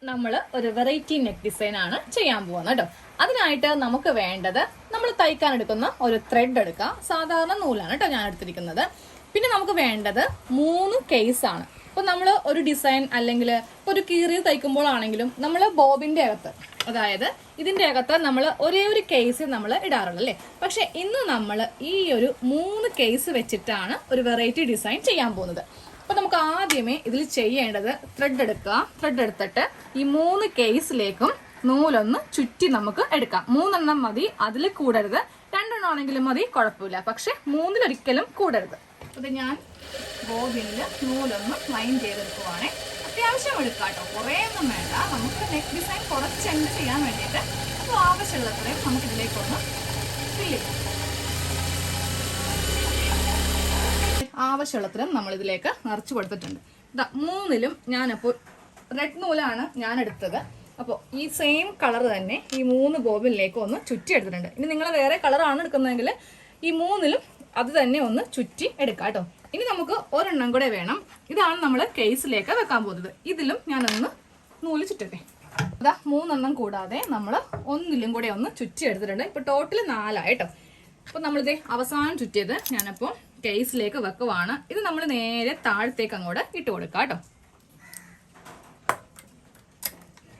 നമ്മൾ ഒരു variety neck design ആണ് ചെയ്യാൻ പോകുന്നത് കേട്ടോ. അതിനായിട്ട് നമുക്ക് വേണ്ടത് നമ്മൾ തയ്ക്കാൻ എടുക്കുന്ന ഒരു ത്രെഡ് എടുക്കുക. സാധാരണ നൂലാണ് കേട്ടോ ഞാൻ എടുത്തിരിക്കുന്നത്. പിന്നെ നമുക്ക് വേണ്ടത് 3 കേസ് ആണ്. ഇപ്പൊ നമ്മൾ ഒരു ഡിസൈൻ അല്ലെങ്കിൽ ഒരു കീറി തയ്ക്കുമ്പോഴാണെങ്കിലും നമ്മൾ ബോബിന്റെ അകത്ത്, അതായത് ഇതിന്റെ അകത്ത് നമ്മൾ ഒരേ ഒരു കേസ് നമ്മൾ ഇടാറുള്ളൂ അല്ലേ. പക്ഷെ ഇന്ന് നമ്മൾ ഈ ഒരു 3 കേസ് വെച്ചിട്ടാണ് ഒരു വെറൈറ്റി ഡിസൈൻ ചെയ്യാൻ പോകുന്നത്. അപ്പൊ നമുക്ക് ആദ്യമേ ഇതിൽ ചെയ്യേണ്ടത് ത്രെഡ് എടുക്കുക. ത്രെഡ് എടുത്തിട്ട് ഈ 3 കേസിലേക്കും നൂലൊന്ന് ചുറ്റി നമുക്ക് എടുക്കാം. 3 എണ്ണം മതി, അതിൽ കൂടരുത്. 2 എണ്ണം ആണെങ്കിലും മതി, കുഴപ്പമില്ല. പക്ഷെ 3 ഒരിക്കലും കൂടരുത്. അത് ഞാൻ ബോബിനില് നൂലൊന്ന് ലൈൻ ചെയ്തെടുക്കുവാണേ. അത്യാവശ്യം എടുക്കാം കേട്ടോ, കുറേ ഒന്നും വേണ്ട. നമുക്ക് നെക്ക് ഡിസൈൻ കുറച്ചെണ്ട് ചെയ്യാൻ വേണ്ടിയിട്ട് അപ്പോൾ ആവശ്യമുള്ളത്രയും നമുക്ക് ഇതിലേക്കൊന്ന് ഫില്ല് ചെയ്യാം. ആവശ്യമുള്ളത്രയും നമ്മൾ ഇതിലേക്ക് നിറച്ചു കൊടുത്തിട്ടുണ്ട്. ഇതാ 3ലും ഞാനപ്പോൾ റെഡ് നൂലാണ് ഞാൻ എടുത്തത്. അപ്പോൾ ഈ സെയിം കളർ തന്നെ ഈ 3 ബോബിനിലേക്ക് ഒന്ന് ചുറ്റി എടുത്തിട്ടുണ്ട്. ഇനി നിങ്ങൾ വേറെ കളറാണ് എടുക്കുന്നതെങ്കിൽ ഈ 3ലും അത് തന്നെ ഒന്ന് ചുറ്റി എടുക്കാം കേട്ടോ. ഇനി നമുക്ക് ഒരെണ്ണം കൂടെ വേണം. ഇതാണ് നമ്മൾ കേസിലേക്ക് വെക്കാൻ പോകുന്നത്. ഇതിലും ഞാനൊന്ന് നൂല് ചുറ്റട്ടെ. അതാ 3 എണ്ണം കൂടാതെ നമ്മൾ ഒന്നിലും കൂടെ ഒന്ന് ചുറ്റി എടുത്തിട്ടുണ്ട്. ഇപ്പൊ ടോട്ടൽ 4 കേട്ടോ. അപ്പൊ നമ്മളിത് അവസാനം ചുറ്റിയത് ഞാനപ്പോൾ കേസിലേക്ക് വെക്കുവാണ്. ഇത് നമ്മൾ നേരെ താഴത്തേക്ക് അങ്ങോട്ട് ഇട്ട് കൊടുക്കാം കേട്ടോ.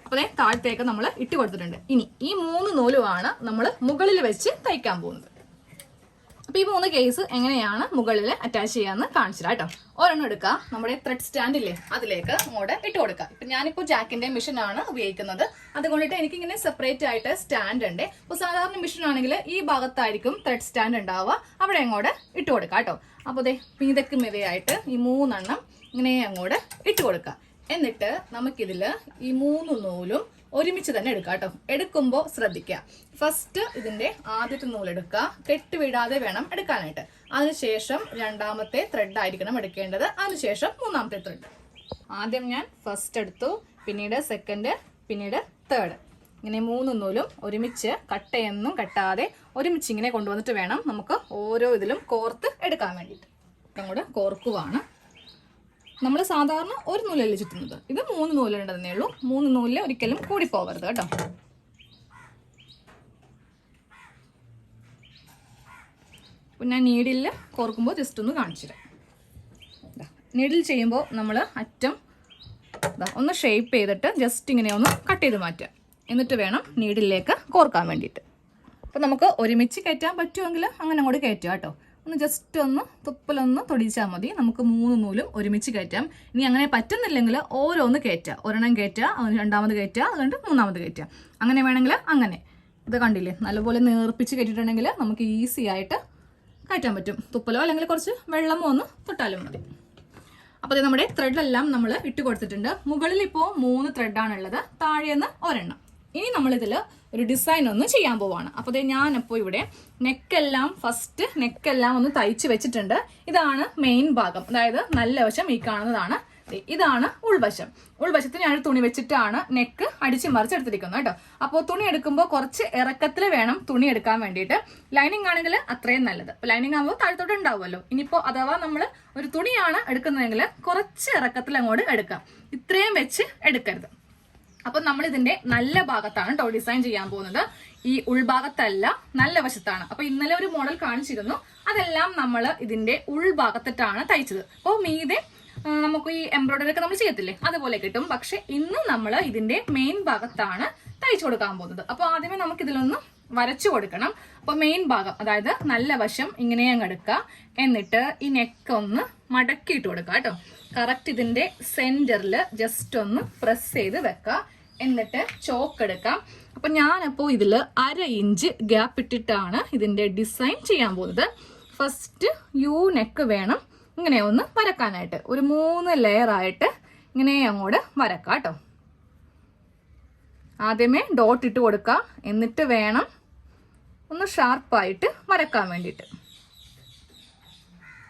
അപ്പൊ താഴത്തേക്ക് നമ്മൾ ഇട്ട് കൊടുത്തിട്ടുണ്ട്. ഇനി ഈ 3 നൂലുമാണ് നമ്മൾ മുകളിൽ വെച്ച് തയ്ക്കാൻ പോകുന്നത്. അപ്പൊ ഈ 3 കേസ് എങ്ങനെയാണ് മുകളിൽ അറ്റാച്ച് ചെയ്യാന്ന് കാണിച്ചില്ല കേട്ടോ. ഒരെണ്ണം എടുക്കുക, നമ്മുടെ ത്രെഡ് സ്റ്റാൻഡില്ലേ അതിലേക്ക് അങ്ങോട്ട് ഇട്ട് കൊടുക്കുക. ഇപ്പൊ ഞാനിപ്പോ ജാക്കിന്റെ മെഷീൻ ആണ് ഉപയോഗിക്കുന്നത്. അതുകൊണ്ടിട്ട് എനിക്കിങ്ങനെ സെപ്പറേറ്റ് ആയിട്ട് സ്റ്റാൻഡ് ഉണ്ട്. ഇപ്പൊ സാധാരണ മെഷീൻ ആണെങ്കിൽ ഈ ഭാഗത്തായിരിക്കും ത്രെഡ് സ്റ്റാൻഡ് ഉണ്ടാവുക, അവിടെ അങ്ങോട്ട് ഇട്ട് കൊടുക്കുക കേട്ടോ. അപ്പൊ ഇതൊക്കെ മെതയായിട്ട് ഈ 3 എണ്ണം ഇങ്ങനെ അങ്ങോട്ട് ഇട്ട് കൊടുക്കുക. എന്നിട്ട് നമുക്കിതില് ഈ 3 നൂലും ഒരുമിച്ച് തന്നെ എടുക്കാം കേട്ടോ. എടുക്കുമ്പോൾ ശ്രദ്ധിക്കുക, ഫസ്റ്റ് ഇതിന്റെ ആദ്യത്തെ നൂലെടുക്കുക, കെട്ടുവിടാതെ വേണം എടുക്കാനായിട്ട്. അതിനുശേഷം 2ാമത്തെ ത്രെഡ് ആയിരിക്കണം എടുക്കേണ്ടത്. അതിനുശേഷം 3ാമത്തെ ത്രെഡ്. ആദ്യം ഞാൻ ഫസ്റ്റ് എടുത്തു, പിന്നീട് സെക്കൻഡ്, പിന്നീട് തേർഡ്. ഇങ്ങനെ 3 നൂലും ഒരുമിച്ച് കട്ടയൊന്നും കെട്ടാതെ ഒരുമിച്ച് ഇങ്ങനെ കൊണ്ടുവന്നിട്ട് വേണം നമുക്ക് ഓരോ ഇതിലും കോർത്ത് എടുക്കാൻ വേണ്ടിയിട്ട്. അങ്ങോട്ട് കോർക്കുവാണ്. നമ്മൾ സാധാരണ ഒരു നൂലല്ലേ ചുറ്റുന്നത്, ഇത് 3 നൂലുണ്ടെന്നേ ഉള്ളൂ. 3 നൂലിൽ ഒരിക്കലും കൂടി പോകരുത് കേട്ടോ. പിന്നെ നീഡിൽ കോർക്കുമ്പോൾ ജസ്റ്റ് ഒന്ന് കാണിച്ചു തരാം. നീഡിൽ ചെയ്യുമ്പോൾ നമ്മൾ അറ്റം ഒന്ന് ഷേപ്പ് ചെയ്തിട്ട് ജസ്റ്റ് ഇങ്ങനെ ഒന്ന് കട്ട് ചെയ്ത് മാറ്റുക. എന്നിട്ട് വേണം നീഡിലേക്ക് കോർക്കാൻ വേണ്ടിയിട്ട്. അപ്പം നമുക്ക് ഒരുമിച്ച് കയറ്റാൻ പറ്റുമെങ്കിൽ അങ്ങനെ അങ്ങോട്ട് കയറ്റുക കേട്ടോ. ഒന്ന് ജസ്റ്റ് ഒന്ന് തുപ്പലൊന്ന് തൊടിച്ചാൽ മതി. നമുക്ക് 3 നൂലും ഒരുമിച്ച് കയറ്റാം. ഇനി അങ്ങനെ പറ്റുന്നില്ലെങ്കിൽ ഓരോന്ന് കയറ്റുക. ഒരെണ്ണം കയറ്റുക, 2ാമത് കയറ്റുക, അതുകൊണ്ട് 3ാമത് കയറ്റുക. അങ്ങനെ വേണമെങ്കിൽ അങ്ങനെ. ഇത് കണ്ടില്ലേ, നല്ലപോലെ നേർപ്പിച്ച് കയറ്റിയിട്ടുണ്ടെങ്കിൽ നമുക്ക് ഈസി ആയിട്ട് കയറ്റാൻ പറ്റും. തുപ്പലോ അല്ലെങ്കിൽ കുറച്ച് വെള്ളമോ ഒന്ന് തൊട്ടാലും മതി. അപ്പോൾ ഇത് നമ്മുടെ ത്രെഡെല്ലാം നമ്മൾ ഇട്ട് കൊടുത്തിട്ടുണ്ട്. മുകളിൽ ഇപ്പോൾ 3 ത്രെഡാണുള്ളത്, താഴേന്ന് ഒരെണ്ണം. ഇനി നമ്മളിതിൽ ഒരു ഡിസൈൻ ഒന്ന് ചെയ്യാൻ പോവാണ്. അപ്പോൾ ഞാനപ്പോൾ ഇവിടെ നെക്കെല്ലാം ഫസ്റ്റ് നെക്കെല്ലാം ഒന്ന് തയ്ച്ച് വെച്ചിട്ടുണ്ട്. ഇതാണ് മെയിൻ ഭാഗം, അതായത് നല്ല വശം ഈ കാണുന്നതാണ്. ഇതാണ് ഉൾവശം. ഉൾവശത്ത് ഞാൻ തുണി വെച്ചിട്ടാണ് നെക്ക് അടിച്ച് മറിച്ചെടുത്തിരിക്കുന്നത് കേട്ടോ. അപ്പോൾ തുണി എടുക്കുമ്പോൾ കുറച്ച് ഇറക്കത്തിൽ വേണം തുണി എടുക്കാൻ വേണ്ടിയിട്ട്. ലൈനിങ് ആണെങ്കിൽ അത്രയും നല്ലത്. ലൈനിങ് ആകുമ്പോൾ താഴത്തോട്ട് ഉണ്ടാവുമല്ലോ. ഇനിയിപ്പോൾ അഥവാ നമ്മൾ ഒരു തുണിയാണ് എടുക്കുന്നതെങ്കിൽ കുറച്ച് ഇറക്കത്തിൽ അങ്ങോട്ട് എടുക്കാം. ഇത്രയും വെച്ച് എടുക്കരുത്. അപ്പൊ നമ്മൾ ഇതിന്റെ നല്ല ഭാഗത്താണ് കേട്ടോ ഡിസൈൻ ചെയ്യാൻ പോകുന്നത്. ഈ ഉൾഭാഗത്തല്ല, നല്ല വശത്താണ്. അപ്പൊ ഇന്നലെ ഒരു മോഡൽ കാണിച്ചിരുന്നു, അതെല്ലാം നമ്മൾ ഇതിന്റെ ഉൾഭാഗത്തിട്ടാണ് തയ്ച്ചത്. അപ്പോൾ മീതെ നമുക്ക് ഈ എംബ്രോയിഡറി ഒക്കെ നമ്മൾ ചെയ്യത്തില്ലേ, അതുപോലെ കിട്ടും. പക്ഷെ ഇന്ന് നമ്മൾ ഇതിന്റെ മെയിൻ ഭാഗത്താണ് തയ്ച്ചു കൊടുക്കാൻ പോകുന്നത്. അപ്പൊ ആദ്യമേ നമുക്ക് ഇതിലൊന്ന് വരച്ചു കൊടുക്കണം. അപ്പൊ മെയിൻ ഭാഗം, അതായത് നല്ല വശം ഇങ്ങനെ അങ്ങ് എടുക്കുക. എന്നിട്ട് ഈ നെക്ക് ഒന്ന് മടക്കിയിട്ട് കൊടുക്കുക കേട്ടോ. കറക്റ്റ് ഇതിന്റെ സെന്ററിൽ ജസ്റ്റ് ഒന്ന് പ്രസ് ചെയ്ത് വെക്കുക. എന്നിട്ട് ചോക്ക് എടുക്കാം. അപ്പൊ ഞാനപ്പോൾ ഇതിൽ 1/2 ഇഞ്ച് ഗ്യാപ്പ് ഇട്ടിട്ടാണ് ഇതിന്റെ ഡിസൈൻ ചെയ്യാൻ പോകുന്നത്. ഫസ്റ്റ് യു നെക്ക് വേണം ഇങ്ങനെ ഒന്ന് വരക്കാനായിട്ട്. ഒരു 3 ലെയർ ആയിട്ട് ഇങ്ങനെ അങ്ങോട്ട് വരക്കാം കേട്ടോ. ആദ്യമേ ഡോട്ട് ഇട്ട് കൊടുക്കുക. എന്നിട്ട് വേണം ഒന്ന് ഷാർപ്പായിട്ട് വരക്കാൻ വേണ്ടിയിട്ട്.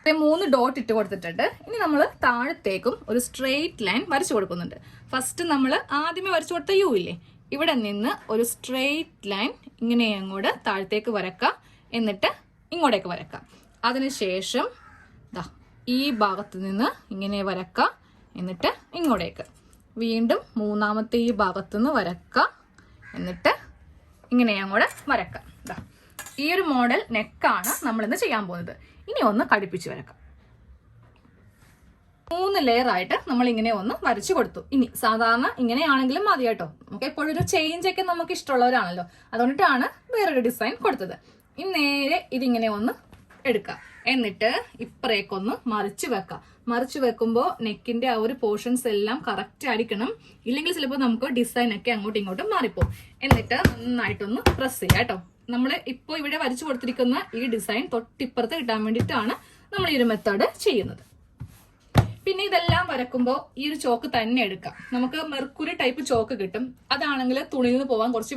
3 ഡോട്ട് ഇട്ട് കൊടുത്തിട്ടുണ്ട്. ഇനി നമ്മൾ താഴത്തേക്കും ഒരു സ്ട്രെയിറ്റ് ലൈൻ വരച്ചു കൊടുക്കുന്നുണ്ട്. ഫസ്റ്റ് നമ്മൾ ആദ്യമേ വരച്ചു കൊടുത്ത യു ഇല്ലേ, ഇവിടെ നിന്ന് ഒരു സ്ട്രെയിറ്റ് ലൈൻ ഇങ്ങനെ അങ്ങോട്ട് താഴത്തേക്ക് വരക്കാം. എന്നിട്ട് ഇങ്ങോട്ടേക്ക് വരക്കാം. അതിനുശേഷം ഈ ഭാഗത്ത് നിന്ന് ഇങ്ങനെ വരക്കാം. എന്നിട്ട് ഇങ്ങോട്ടേക്ക് വീണ്ടും മൂന്നാമത്തെ ഈ ഭാഗത്തുനിന്ന് വരക്കുക. എന്നിട്ട് ഇങ്ങനെ അങ്ങോട്ട് വരക്കാം. ഈ ഒരു മോഡൽ നെക്കാണ് നമ്മളിന്ന് ചെയ്യാൻ പോകുന്നത്. ഇനി ഒന്ന് കടുപ്പിച്ച് വരക്കാം. 3 ലെയർ ആയിട്ട് നമ്മൾ ഇങ്ങനെ ഒന്ന് വരച്ചു കൊടുത്തു. ഇനി സാധാരണ ഇങ്ങനെയാണെങ്കിലും മതി കേട്ടോ. നമുക്ക് എപ്പോഴും ഒരു ചേഞ്ച് ഒക്കെ നമുക്ക് ഇഷ്ടമുള്ളവരാണല്ലോ, അതുകൊണ്ടിട്ടാണ് വേറൊരു ഡിസൈൻ കൊടുത്തത്. ഇനി നേരെ ഇതിങ്ങനെ ഒന്ന് എടുക്കുക. എന്നിട്ട് ഇപ്പറേക്കൊന്ന് മറിച്ച് വെക്കാം. മറിച്ച് വെക്കുമ്പോൾ നെക്കിന്റെ ആ ഒരു പോർഷൻസ് എല്ലാം കറക്റ്റ് ആയിരിക്കണം. ഇല്ലെങ്കിൽ ചിലപ്പോൾ നമുക്ക് ഡിസൈൻ ഒക്കെ അങ്ങോട്ടും ഇങ്ങോട്ടും മാറിപ്പോകും. എന്നിട്ട് നന്നായിട്ടൊന്ന് പ്രസ് ചെയ്യാം കേട്ടോ. നമ്മൾ ഇപ്പോൾ ഇവിടെ വരച്ചു കൊടുത്തിരിക്കുന്ന ഈ ഡിസൈൻ തൊട്ടിപ്പുറത്ത് കിട്ടാൻ വേണ്ടിയിട്ടാണ് നമ്മൾ ഈ ഒരു മെത്തേഡ് ചെയ്യുന്നത്. പിന്നെ ഇതെല്ലാം വരക്കുമ്പോൾ ഈ ഒരു ചോക്ക് തന്നെ എടുക്കാം. നമുക്ക് മെർക്കുറി ടൈപ്പ് ചോക്ക് കിട്ടും. അതാണെങ്കിൽ തുണിയിൽ നിന്ന് പോകാൻ കുറച്ച്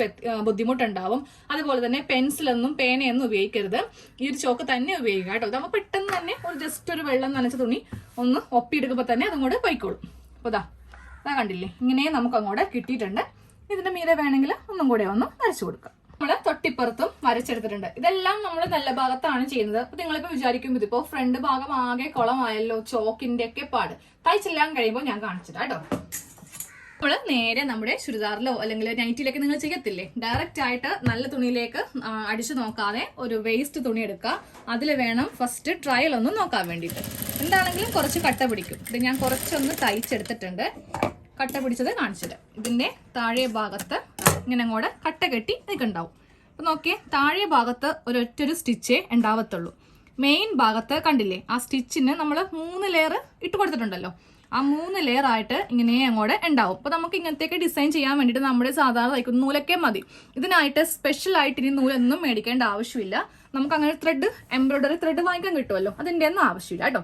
ബുദ്ധിമുട്ടുണ്ടാവും. അതുപോലെ തന്നെ പെൻസിലൊന്നും പേനയൊന്നും ഉപയോഗിക്കരുത്. ഈ ഒരു ചോക്ക് തന്നെ ഉപയോഗിക്കുക കേട്ടോ. നമ്മൾ പെട്ടെന്ന് തന്നെ ഒരു ജസ്റ്റ് ഒരു വെള്ളം നനച്ച തുണി ഒന്ന് ഒപ്പിയെടുക്കുമ്പോൾ തന്നെ അതങ്ങോട്ട് പോയിക്കോളും. അപ്പോൾ അതാ കണ്ടില്ലേ, ഇങ്ങനെ നമുക്ക് അങ്ങോട്ട് കിട്ടിയിട്ടുണ്ട്. ഇതിന്റെ മീതെ വേണമെങ്കിൽ ഒന്നും കൂടെ ഒന്ന് വരച്ചു കൊടുക്കാം. നമ്മള് തൊട്ടിപ്പുറത്തും വരച്ചെടുത്തിട്ടുണ്ട്. ഇതെല്ലാം നമ്മൾ നല്ല ഭാഗത്താണ് ചെയ്യുന്നത്. അപ്പൊ നിങ്ങളിപ്പോ വിചാരിക്കും ഇതിപ്പോ ഫ്രണ്ട് ഭാഗം ആകെ കുളമായല്ലോ, ചോക്കിന്റെ ഒക്കെ പാട്. തയ്ച്ചെല്ലാം കഴിയുമ്പോൾ ഞാൻ കാണിച്ചിട്ടാ കേട്ടോ. നമ്മള് നേരെ നമ്മുടെ ചുരിദാറിലോ അല്ലെങ്കിൽ നൈറ്റിയിലൊക്കെ നിങ്ങൾ ചെയ്യത്തില്ലേ, ഡയറക്റ്റ് ആയിട്ട് നല്ല തുണിയിലേക്ക് അടിച്ചു നോക്കാതെ ഒരു വേസ്റ്റ് തുണി എടുക്കുക. അതിൽ വേണം ഫസ്റ്റ് ട്രയൽ ഒന്ന് നോക്കാൻ വേണ്ടിയിട്ട്. എന്താണെങ്കിലും കുറച്ച് കട്ട പിടിക്കും. ഇത് ഞാൻ കുറച്ചൊന്ന് തയ്ച്ചെടുത്തിട്ടുണ്ട്. കട്ട പിടിച്ചത് കാണിച്ചിട്ട് ഇതിന്റെ താഴെ ഭാഗത്ത് ഇങ്ങനെ അങ്ങോട്ട് കട്ട കെട്ടി നിൽക്കുന്നുണ്ടാവും. അപ്പൊ നോക്കിയേ, താഴെ ഭാഗത്ത് ഒരൊറ്റൊരു സ്റ്റിച്ചേ ഉണ്ടാവത്തുള്ളൂ. മെയിൻ ഭാഗത്ത് കണ്ടില്ലേ, ആ സ്റ്റിച്ചിന് നമ്മൾ 3 ലെയർ ഇട്ട് കൊടുത്തിട്ടുണ്ടല്ലോ. ആ 3 ലെയർ ആയിട്ട് ഇങ്ങനെ അങ്ങോട്ട് ഉണ്ടാവും. അപ്പൊ നമുക്ക് ഇങ്ങനത്തെയൊക്കെ ഡിസൈൻ ചെയ്യാൻ വേണ്ടിയിട്ട് നമ്മുടെ സാധാരണ തയ്ക്കുന്ന നൂലൊക്കെ മതി. ഇതിനായിട്ട് സ്പെഷ്യൽ ആയിട്ട് ഇനി നൂലൊന്നും മേടിക്കേണ്ട ആവശ്യമില്ല. നമുക്ക് അങ്ങനെ ത്രെഡ്, എംബ്രോയിഡറി ത്രെഡ് വാങ്ങിക്കാൻ കിട്ടുമല്ലോ, അതിന്റെ ഒന്നും ആവശ്യമില്ല കേട്ടോ.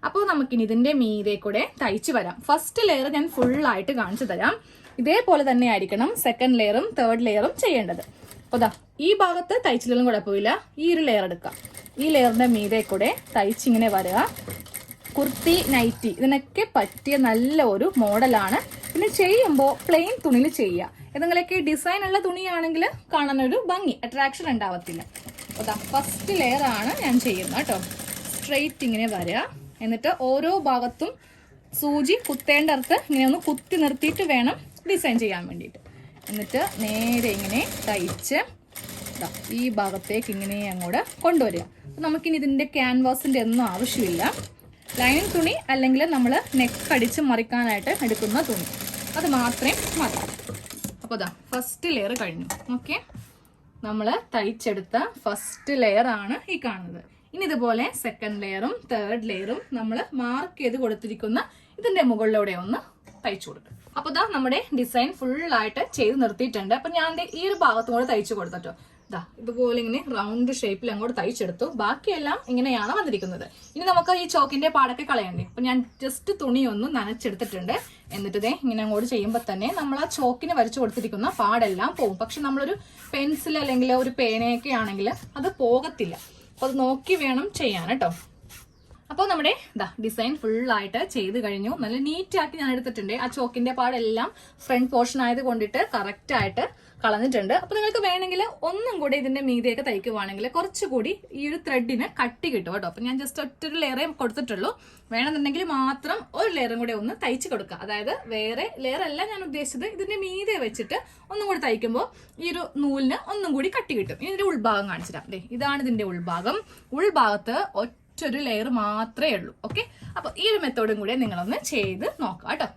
അപ്പോൾ നമുക്കിനി ഇതിന്റെ മീതെ കൂടെ തയ്ച്ചു വരാം. ഫസ്റ്റ് ലെയർ ഞാൻ ഫുള്ളായിട്ട് കാണിച്ചു തരാം. ഇതേപോലെ തന്നെ ആയിരിക്കണം സെക്കൻഡ് ലെയറും തേർഡ് ലെയറും ചെയ്യേണ്ടത്. അപ്പോൾ ഈ ഭാഗത്ത് തയ്ച്ചില്ലെങ്കിലും കുഴപ്പമില്ല. ഈ ഒരു ലെയർ എടുക്കാം. ഈ ലെയറിന്റെ മീതെ കൂടെ തയ്ച്ചിങ്ങനെ വരിക. കുർത്തി, നൈറ്റി ഇതിനൊക്കെ പറ്റിയ നല്ല ഒരു മോഡലാണ്. പിന്നെ ചെയ്യുമ്പോൾ പ്ലെയിൻ തുണിയിൽ ചെയ്യുക. ഏതെങ്കിലുമൊക്കെ ഡിസൈൻ ഉള്ള തുണിയാണെങ്കിൽ കാണാനൊരു ഭംഗി, അട്രാക്ഷൻ ഉണ്ടാവത്തില്ല. അപ്പോൾ ഫസ്റ്റ് ലെയർ ആണ് ഞാൻ ചെയ്യുന്നത് കേട്ടോ. സ്ട്രെയിറ്റ് ഇങ്ങനെ വരിക. എന്നിട്ട് ഓരോ ഭാഗത്തും സൂചി കുത്തേണ്ടടുത്ത് ഇങ്ങനെ ഒന്ന് കുത്തി നിർത്തിയിട്ട് വേണം ഡിസൈൻ ചെയ്യാൻ വേണ്ടിയിട്ട്. എന്നിട്ട് നേരെ ഇങ്ങനെ തയ്ച്ച് ഈ ഭാഗത്തേക്ക് ഇങ്ങനെ അങ്ങോട്ട് കൊണ്ടുവരിക. അപ്പം നമുക്കിനി ഇതിൻ്റെ ക്യാൻവാസിൻ്റെ ഒന്നും ആവശ്യമില്ല. ലൈനിങ് തുണി അല്ലെങ്കിൽ നമ്മൾ നെക്ക് അടിച്ച് മറിക്കാനായിട്ട് എടുക്കുന്ന തുണി, അത് മാത്രമേ മതി. അപ്പോൾ ഫസ്റ്റ് ലെയർ കഴിഞ്ഞു. ഓക്കെ, നമ്മൾ തയ്ച്ചെടുത്ത ഫസ്റ്റ് ലെയർ ആണ് ഈ കാണുന്നത്. ഇനി ഇതുപോലെ സെക്കൻഡ് ലെയറും തേർഡ് ലെയറും നമ്മൾ മാർക്ക് ചെയ്ത് കൊടുത്തിരിക്കുന്ന ഇതിന്റെ മുകളിലൂടെ ഒന്ന് തയ്ച്ചു കൊടുക്കും. അപ്പൊ നമ്മുടെ ഡിസൈൻ ഫുള്ളായിട്ട് ചെയ്ത് നിർത്തിയിട്ടുണ്ട്. അപ്പൊ ഞാൻ ഈ ഒരു ഭാഗത്തും കൂടെ തയ്ച്ചു കൊടുത്തോ. ഇതുപോലെ ഇങ്ങനെ റൗണ്ട് ഷേപ്പിൽ അങ്ങോട്ട് തയ്ച്ചെടുത്തു. ബാക്കിയെല്ലാം ഇങ്ങനെയാണ് വന്നിരിക്കുന്നത്. ഇനി നമുക്ക് ഈ ചോക്കിന്റെ പാടൊക്കെ കളയണ്ടേ. അപ്പൊ ഞാൻ ജസ്റ്റ് തുണി ഒന്ന് നനച്ചെടുത്തിട്ടുണ്ട്. എന്നിട്ട് ഇങ്ങനെ അങ്ങോട്ട് ചെയ്യുമ്പോൾ തന്നെ നമ്മൾ ആ ചോക്കിന് വരച്ചു കൊടുത്തിരിക്കുന്ന പാടെല്ലാം പോകും. പക്ഷെ നമ്മളൊരു പെൻസിൽ അല്ലെങ്കിൽ ഒരു പേനയൊക്കെ ആണെങ്കിൽ അത് പോകത്തില്ല. അപ്പൊ അത് നോക്കി വേണം ചെയ്യാൻ കേട്ടോ. അപ്പോൾ നമ്മുടെ ഡിസൈൻ ഫുള്ളായിട്ട് ചെയ്ത് കഴിഞ്ഞു. നല്ല നീറ്റാക്കി ഞാൻ എടുത്തിട്ടുണ്ട്. ആ ചോക്കിന്റെ പാടെല്ലാം ഫ്രണ്ട് പോർഷൻ ആയത് കൊണ്ടിട്ട് കറക്റ്റ് ആയിട്ട് കളഞ്ഞിട്ടുണ്ട്. അപ്പൊ നിങ്ങൾക്ക് വേണമെങ്കിൽ ഒന്നും കൂടി ഇതിന്റെ മീതിയൊക്കെ തയ്ക്കുവാണെങ്കിൽ കുറച്ചുകൂടി ഈ ഒരു ത്രെഡിന് കട്ടി കിട്ടും കേട്ടോ. അപ്പൊ ഞാൻ ജസ്റ്റ് ഒറ്റൊരു ലെയറേ കൊടുത്തിട്ടുള്ളൂ. വേണമെന്നുണ്ടെങ്കിൽ മാത്രം ഒരു ലെയറും കൂടെ ഒന്ന് തയ്ച്ച് കൊടുക്കുക. അതായത് വേറെ ലെയർ അല്ല ഞാൻ ഉദ്ദേശിച്ചത്, ഇതിന്റെ മീതെ വെച്ചിട്ട് ഒന്നും കൂടി തയ്ക്കുമ്പോൾ ഈ ഒരു നൂലിന് ഒന്നും കൂടി കട്ടി കിട്ടും. ഇതിന്റെ ഉൾഭാഗം കാണിച്ചിട്ടാ. ഇതാണ് ഇതിന്റെ ഉൾഭാഗം. ഉൾഭാഗത്ത് ഒറ്റൊരു ലെയർ മാത്രമേ ഉള്ളൂ. ഓക്കെ, അപ്പൊ ഈ ഒരു മെത്തേഡും കൂടെ നിങ്ങളൊന്ന് ചെയ്ത് നോക്കാം കേട്ടോ.